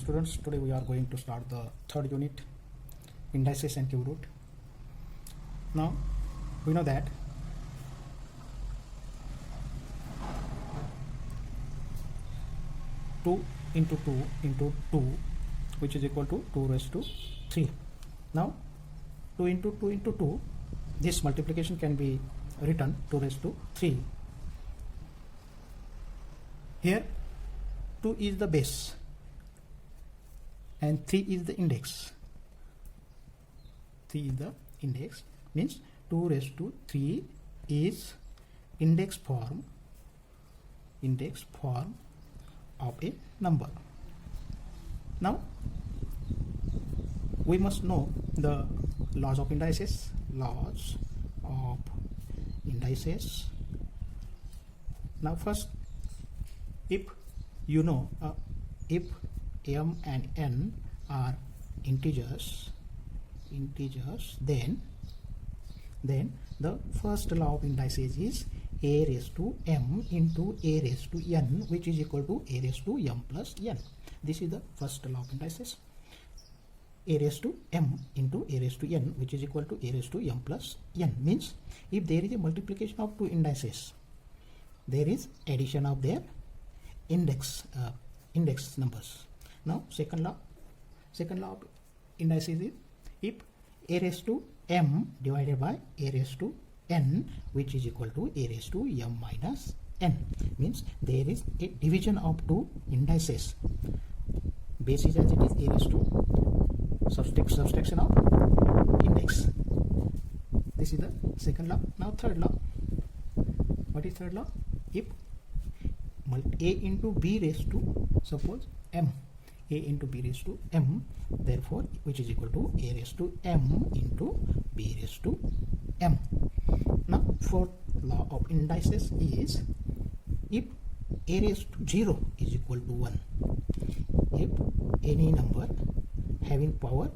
students, today we are going to start the third unit, indices and cube root. Now we know that two into 2 into 2, which is equal to 2 raised to 3. Now 2 into 2 into 2, this multiplication can be written 2 raised to 3. Here 2 is the base and 3 is the index. 3 is the index, means 2 raised to 3 is index form of a number. Now we must know the laws of indices. Now first, if you know if m and n are integers, then the first law of indices is a raised to m into a raised to n, which is equal to a raised to m plus n. This is the first law of indices. A raised to m into a raised to n, which is equal to a raised to m plus n, means if there is a multiplication of two indices, there is addition of their index numbers. Now second law of indices is if a raised to m divided by a raised to n, which is equal to a raised to m minus n, means there is a division of two indices. Base is as it is, a raised to subtraction of index. This is the second law. Now third law. What is third law? If a into b raised to, suppose m, a into b raised to m, therefore which is equal to a raised to m into b raised to m. Now fourth law of indices is if a raised to 0 is equal to 1, if any number having power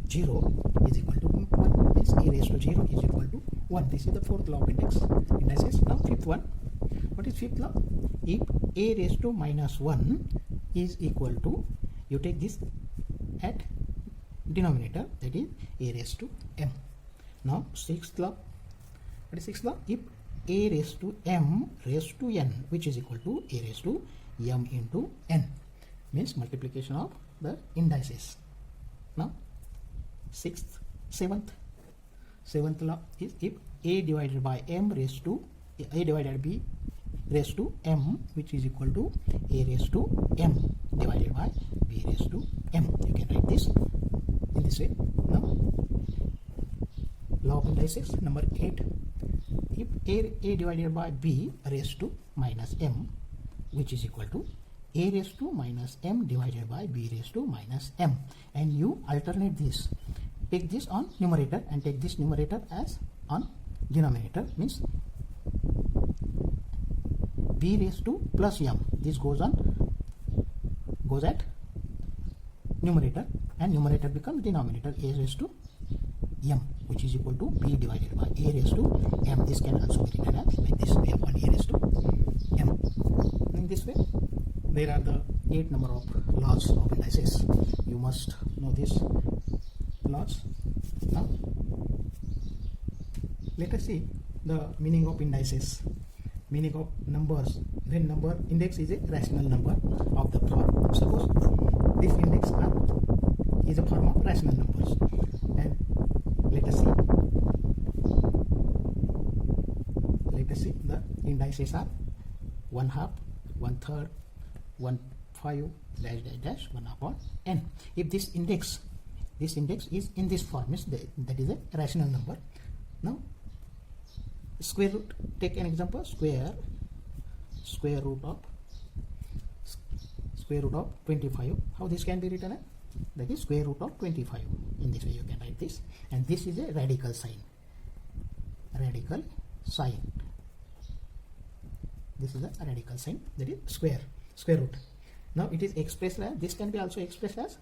0 is equal to 1, means a raised to 0 is equal to 1. This is the fourth law of indices. Now fifth one. What is fifth law? If a raised to minus 1 is equal to, you take this at denominator, that is a raised to m. Now sixth law. What is sixth law? If a raised to m raised to n, which is equal to a raised to m into n, means multiplication of the indices. Now seventh law is if a divided by m raised to a divided b raised to m, which is equal to a raised to m divided by b raised to m. You can write this in this way. Now law of indices number 8. If a divided by b raised to minus m, which is equal to a raised to minus m divided by b raised to minus m, and you alternate this, take this on numerator and take this numerator as on denominator, means b raised to plus m, this goes at numerator and numerator becomes denominator, a raised to m, which is equal to b divided by a raised to m. This can also be written as like this way, 1 a raised to m. In this way, there are the 8 number of laws of indices. You must know these laws. Now let us see the meaning of indices. Meaning of numbers. When number index is a rational number of the form. Suppose this index is a form of rational numbers, and let us see the indices are 1/2, 1/3, 1/5, dash 1 upon n. If this index is in this form, means that is a rational number. Now square root, take an example, square root of 25. How this can be written? That is square root of 25. In this way you can write this, and this is a radical sign. This is a radical sign, that is square root. Now it is expressed as, this can be also expressed as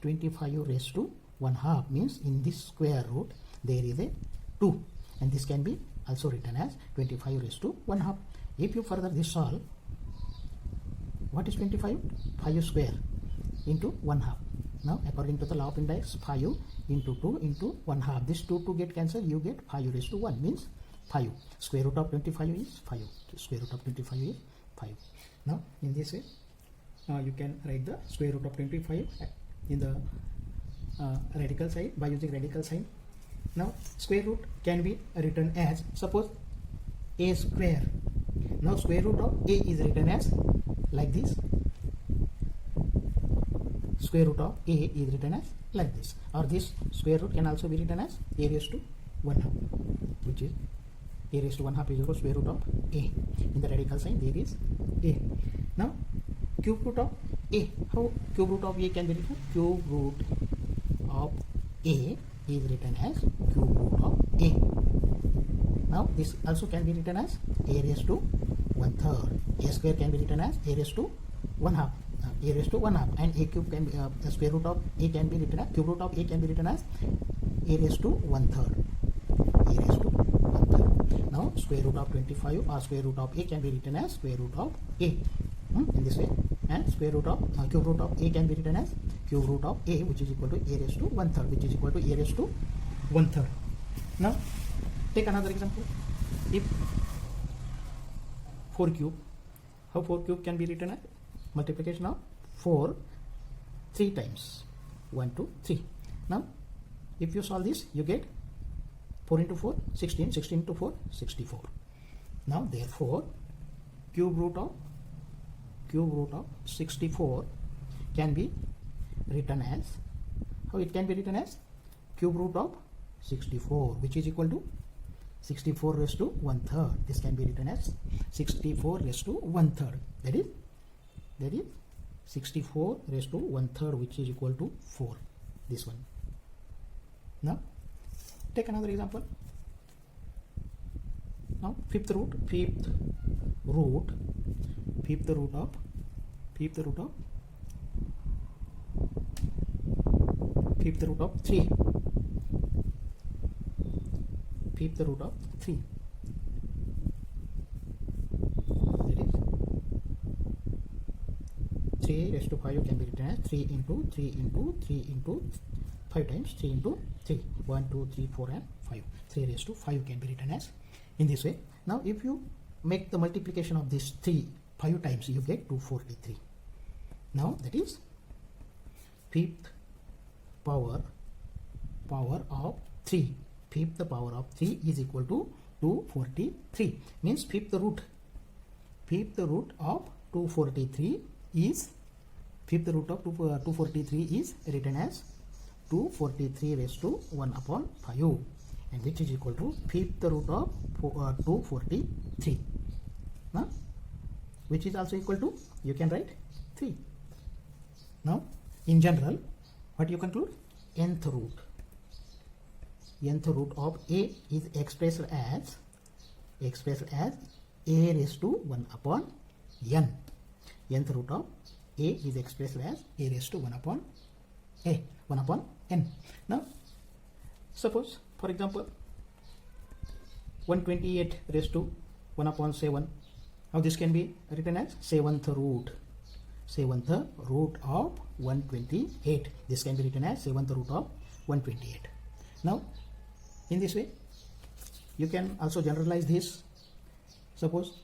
25 raised to 1/2, means in this square root there is a 2, and this can be also written as 25 raised to 1/2. If you further this solve, what is 25? 5 square. into 1/2. Now according to the law of index, 5 into 2 into 1/2. This 2 get cancelled, you get 5 raised to 1 means 5. Square root of 25 is 5. Square root of 25 is 5. Now in this way you can write the square root of 25 in the radical side by using radical sign. Now square root can be written as, suppose a square. Now square root of a is written as like this. Square root of a is written as like this, or this square root can also be written as a raised to 1/2, which is a raised to 1/2 is equal to square root of a. In the radical sign there is a. Now cube root of a. How cube root of a can be written? Cube root of a is written as cube root of a. Now this also can be written as a raised to 1/3. A square can be written as a raised to 1/2. A raised to 1/2, and a cube can be square root of a can be written as cube root of a can be written as a raised to 1/3. A raised to 1/3. Now square root of 25 or square root of a can be written as square root of a in this way, and square root of cube root of a can be written as cube root of a, which is equal to a raised to 1/3, which is equal to a raised to 1/3. Now take another example. If 4 cube, how 4 cube can be written as multiplication of 4 3 times, 1 2 3. Now if you solve this, you get 4 into 4 16, 16 into 4 64. Now therefore cube root of 64 can be written as, how it can be written as cube root of 64, which is equal to 64 raised to 1/3. This can be written as 64 raised to 1/3. That is 64 raised to 1/3, which is equal to 4. This one. Now take another example. Now fifth root of 3. Fifth root of 3. That is 3 raised to 5 can be written as 3 into 3 into 3 into 5 times 3 into 3. 1 2 3 4 and 5. 3 raised to 5 can be written as in this way. Now if you make the multiplication of this 3 5 times, you get 243. Now that is fifth power of 3. Fifth power of 3 is equal to 243. Means fifth root of 243 is, fifth root of 243 is written as 243 raised to 1/5, and which is equal to fifth root of 243. Which is also equal to, you can write 3. Now in general, what you conclude? Nth root of a is expressed as a raised to 1/n. Nth root of a is expressed as a raised to 1/n. Now suppose, for example, 128 raised to 1/7. How this can be written as seventh root of 128. This can be written as seventh root of 128. Now in this way you can also generalize this. Suppose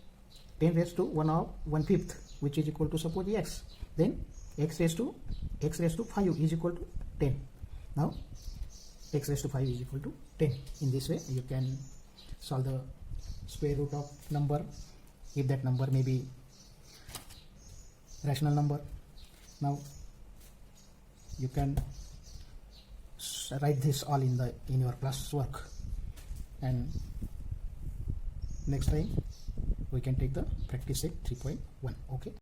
10 raised to 1/5, which is equal to, suppose x, then x raised to 5 is equal to 10. Now x raised to 5 is equal to 10. In this way you can solve the square root of number, if that number may be rational number. Now you can write this all in your class work, and next time we can take the practice set 3.1. Okay.